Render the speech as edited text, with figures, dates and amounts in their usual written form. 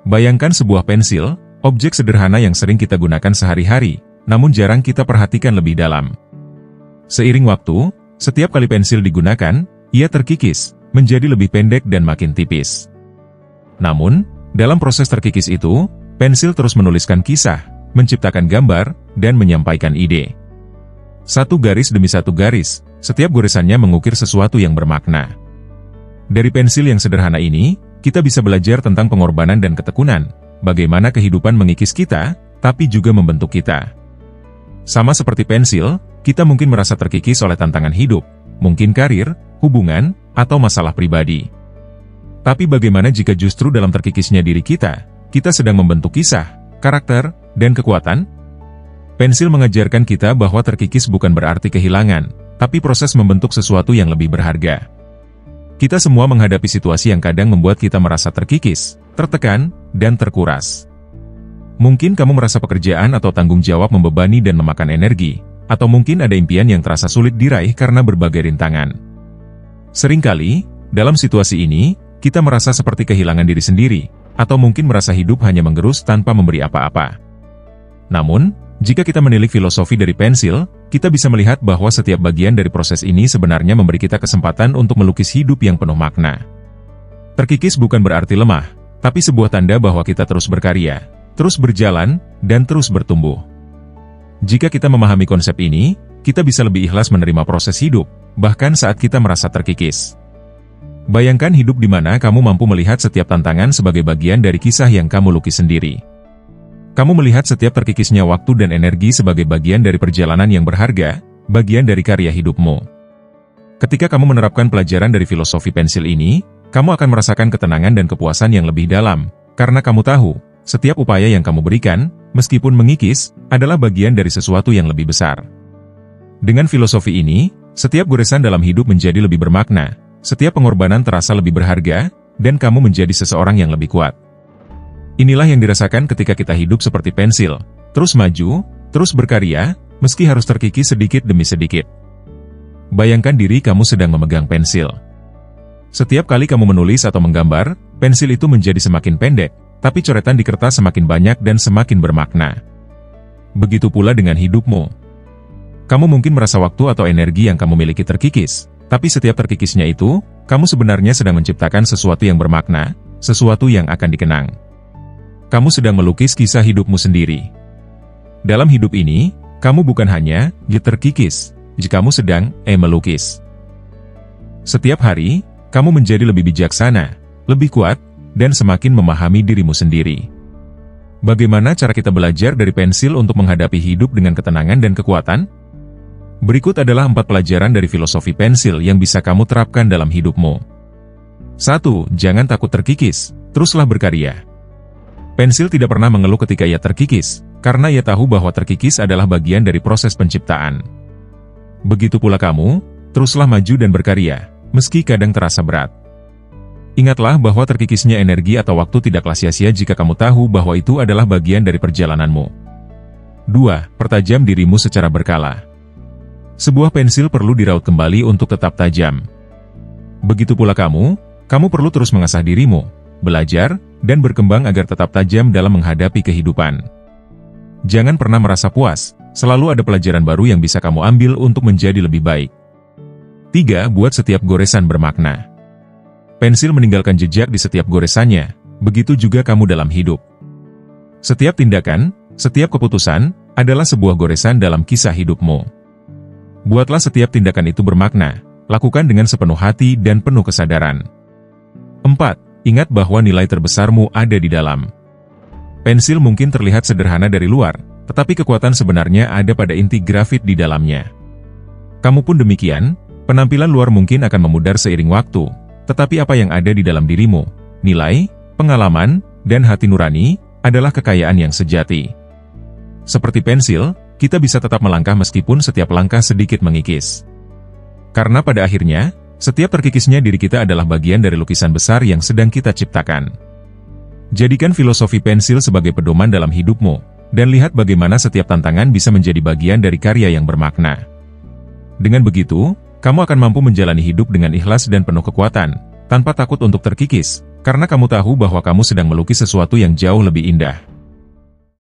Bayangkan sebuah pensil, objek sederhana yang sering kita gunakan sehari-hari, namun jarang kita perhatikan lebih dalam. Seiring waktu, setiap kali pensil digunakan, ia terkikis, menjadi lebih pendek dan makin tipis. Namun, dalam proses terkikis itu, pensil terus menuliskan kisah, menciptakan gambar, dan menyampaikan ide. Satu garis demi satu garis, setiap goresannya mengukir sesuatu yang bermakna. Dari pensil yang sederhana ini, kita bisa belajar tentang pengorbanan dan ketekunan, bagaimana kehidupan mengikis kita, tapi juga membentuk kita. Sama seperti pensil, kita mungkin merasa terkikis oleh tantangan hidup, mungkin karir, hubungan, atau masalah pribadi. Tapi bagaimana jika justru dalam terkikisnya diri kita sedang membentuk kisah, karakter, dan kekuatan? Pensil mengajarkan kita bahwa terkikis bukan berarti kehilangan, tapi proses membentuk sesuatu yang lebih berharga. Kita semua menghadapi situasi yang kadang membuat kita merasa terkikis, tertekan, dan terkuras. Mungkin kamu merasa pekerjaan atau tanggung jawab membebani dan memakan energi, atau mungkin ada impian yang terasa sulit diraih karena berbagai rintangan. Seringkali, dalam situasi ini, kita merasa seperti kehilangan diri sendiri, atau mungkin merasa hidup hanya menggerus tanpa memberi apa-apa. Namun, jika kita menilik filosofi dari pensil, kita bisa melihat bahwa setiap bagian dari proses ini sebenarnya memberi kita kesempatan untuk melukis hidup yang penuh makna. Terkikis bukan berarti lemah, tapi sebuah tanda bahwa kita terus berkarya, terus berjalan, dan terus bertumbuh. Jika kita memahami konsep ini, kita bisa lebih ikhlas menerima proses hidup, bahkan saat kita merasa terkikis. Bayangkan hidup di mana kamu mampu melihat setiap tantangan sebagai bagian dari kisah yang kamu lukis sendiri. Kamu melihat setiap terkikisnya waktu dan energi sebagai bagian dari perjalanan yang berharga, bagian dari karya hidupmu. Ketika kamu menerapkan pelajaran dari filosofi pensil ini, kamu akan merasakan ketenangan dan kepuasan yang lebih dalam, karena kamu tahu, setiap upaya yang kamu berikan, meskipun mengikis, adalah bagian dari sesuatu yang lebih besar. Dengan filosofi ini, setiap goresan dalam hidup menjadi lebih bermakna, setiap pengorbanan terasa lebih berharga, dan kamu menjadi seseorang yang lebih kuat. Inilah yang dirasakan ketika kita hidup seperti pensil, terus maju, terus berkarya, meski harus terkikis sedikit demi sedikit. Bayangkan diri kamu sedang memegang pensil. Setiap kali kamu menulis atau menggambar, pensil itu menjadi semakin pendek, tapi coretan di kertas semakin banyak dan semakin bermakna. Begitu pula dengan hidupmu. Kamu mungkin merasa waktu atau energi yang kamu miliki terkikis, tapi setiap terkikisnya itu, kamu sebenarnya sedang menciptakan sesuatu yang bermakna, sesuatu yang akan dikenang. Kamu sedang melukis kisah hidupmu sendiri. Dalam hidup ini, kamu bukan hanya terkikis, jika kamu sedang melukis. Setiap hari, kamu menjadi lebih bijaksana, lebih kuat, dan semakin memahami dirimu sendiri. Bagaimana cara kita belajar dari pensil untuk menghadapi hidup dengan ketenangan dan kekuatan? Berikut adalah 4 pelajaran dari filosofi pensil yang bisa kamu terapkan dalam hidupmu. 1. Jangan takut terkikis, teruslah berkarya. Pensil tidak pernah mengeluh ketika ia terkikis, karena ia tahu bahwa terkikis adalah bagian dari proses penciptaan. Begitu pula kamu, teruslah maju dan berkarya, meski kadang terasa berat. Ingatlah bahwa terkikisnya energi atau waktu tidaklah sia-sia jika kamu tahu bahwa itu adalah bagian dari perjalananmu. 2. Pertajam dirimu secara berkala. Sebuah pensil perlu diraut kembali untuk tetap tajam. Begitu pula kamu perlu terus mengasah dirimu, belajar, dan berkembang agar tetap tajam dalam menghadapi kehidupan. Jangan pernah merasa puas, selalu ada pelajaran baru yang bisa kamu ambil untuk menjadi lebih baik. 3. Buat setiap goresan bermakna. Pensil meninggalkan jejak di setiap goresannya, begitu juga kamu dalam hidup. Setiap tindakan, setiap keputusan, adalah sebuah goresan dalam kisah hidupmu. Buatlah setiap tindakan itu bermakna, lakukan dengan sepenuh hati dan penuh kesadaran. 4. Ingat bahwa nilai terbesarmu ada di dalam. Pensil mungkin terlihat sederhana dari luar, tetapi kekuatan sebenarnya ada pada inti grafit di dalamnya. Kamu pun demikian, penampilan luar mungkin akan memudar seiring waktu, tetapi apa yang ada di dalam dirimu, nilai, pengalaman, dan hati nurani, adalah kekayaan yang sejati. Seperti pensil, kita bisa tetap melangkah meskipun setiap langkah sedikit mengikis. Karena pada akhirnya, setiap terkikisnya diri kita adalah bagian dari lukisan besar yang sedang kita ciptakan. Jadikan filosofi pensil sebagai pedoman dalam hidupmu, dan lihat bagaimana setiap tantangan bisa menjadi bagian dari karya yang bermakna. Dengan begitu, kamu akan mampu menjalani hidup dengan ikhlas dan penuh kekuatan, tanpa takut untuk terkikis, Karena kamu tahu bahwa kamu sedang melukis sesuatu yang jauh lebih indah.